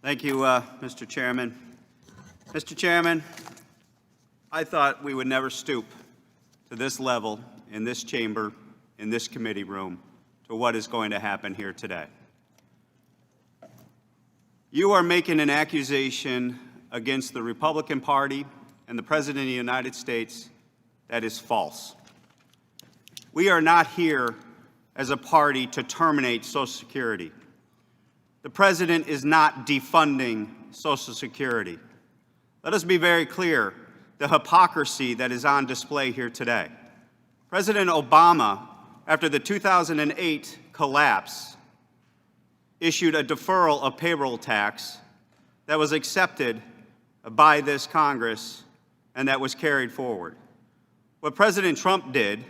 Thank you, Mr. Chairman. Mr. Chairman, I thought we would never stoop to this level in this chamber, in this committee room, to what is going to happen here today. You are making an accusation against the Republican Party and the President of the United States that is false. We are not here as a party to terminate Social Security. The President is not defunding Social Security. Let us be very clear, the hypocrisy that is on display here today. President Obama, after the 2008 collapse, issued a deferral of payroll tax that was accepted by this Congress and that was carried forward. What President Trump did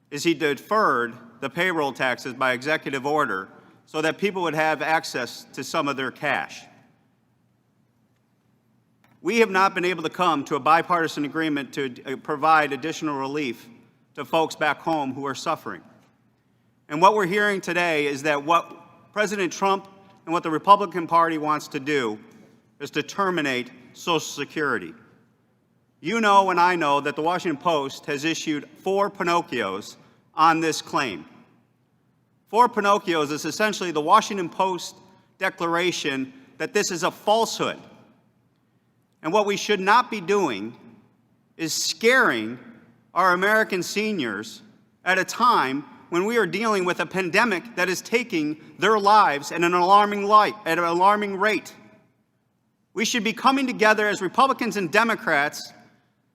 is he deferred the payroll taxes by executive order so that people would have access to some of their cash. We have not been able to come to a bipartisan agreement to provide additional relief to folks back home who are suffering. And what we're hearing today is that what President Trump and what the Republican Party wants to do is to terminate Social Security. You know and I know that the Washington Post has issued 4 Pinocchios on this claim. 4 Pinocchios is essentially the Washington Post declaration that this is a falsehood. And what we should not be doing is scaring our American seniors at a time when we are dealing with a pandemic that is taking their lives at an alarming rate. We should be coming together as Republicans and Democrats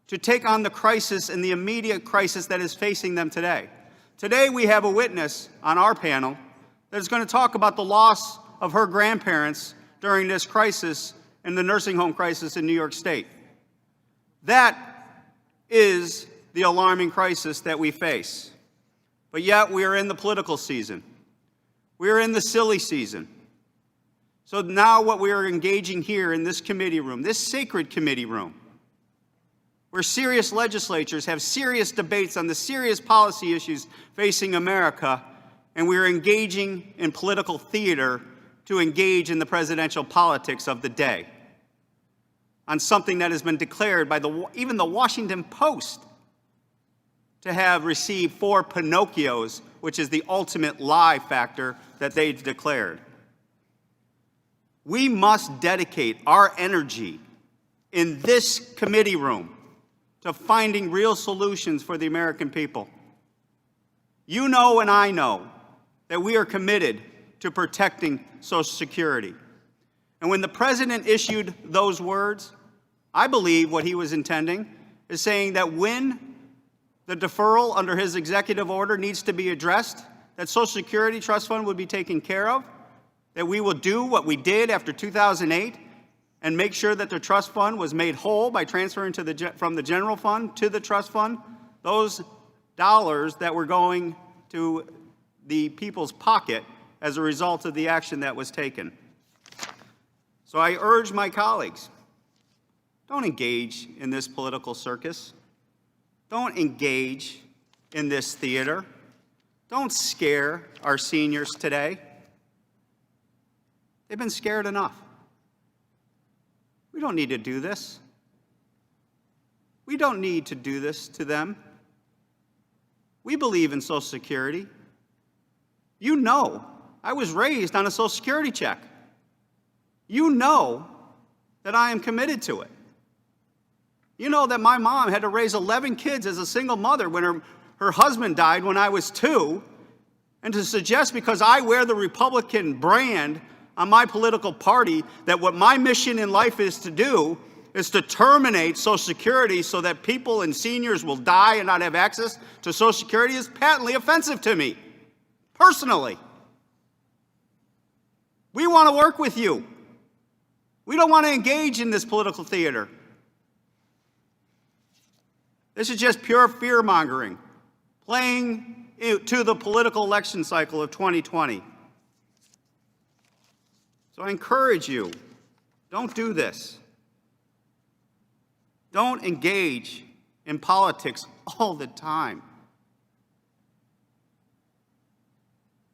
to take on the crisis and the immediate crisis that is facing them today. Today we have a witness on our panel that is going to talk about the loss of her grandparents during this crisis and the nursing home crisis in New York State. That is the alarming crisis that we face. But yet we are in the political season. We are in the silly season. So now what we are engaging here in this committee room, this sacred committee room, where serious legislatures have serious debates on the serious policy issues facing America, and we are engaging in political theater to engage in the presidential politics of the day on something that has been declared by even the Washington Post to have received 4 Pinocchios, which is the ultimate lie factor that they declared. We must dedicate our energy in this committee room to finding real solutions for the American people. You know and I know that we are committed to protecting Social Security. And when the President issued those words, I believe what he was intending is saying that when the deferral under his executive order needs to be addressed, that Social Security Trust Fund would be taken care of, that we will do what we did after 2008 and make sure that the trust fund was made whole by transferring from the general fund to the trust fund, those dollars that were going to the people's pocket as a result of the action that was taken. So I urge my colleagues, don't engage in this political circus. Don't engage in this theater. Don't scare our seniors today. They've been scared enough. We don't need to do this. We don't need to do this to them. We believe in Social Security. You know, I was raised on a Social Security check. You know that I am committed to it. You know that my mom had to raise 11 kids as a single mother when her husband died when I was 2. And to suggest because I wear the Republican brand on my political party that what my mission in life is to do is to terminate Social Security so that people and seniors will die and not have access to Social Security is patently offensive to me, personally. We want to work with you. We don't want to engage in this political theater. This is just pure fear-mongering, playing to the political election cycle of 2020. So I encourage you, don't do this. Don't engage in politics all the time.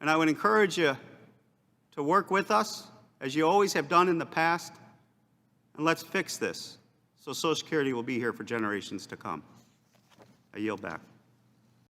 And I would encourage you to work with us as you always have done in the past, and let's fix this so Social Security will be here for generations to come. I yield back.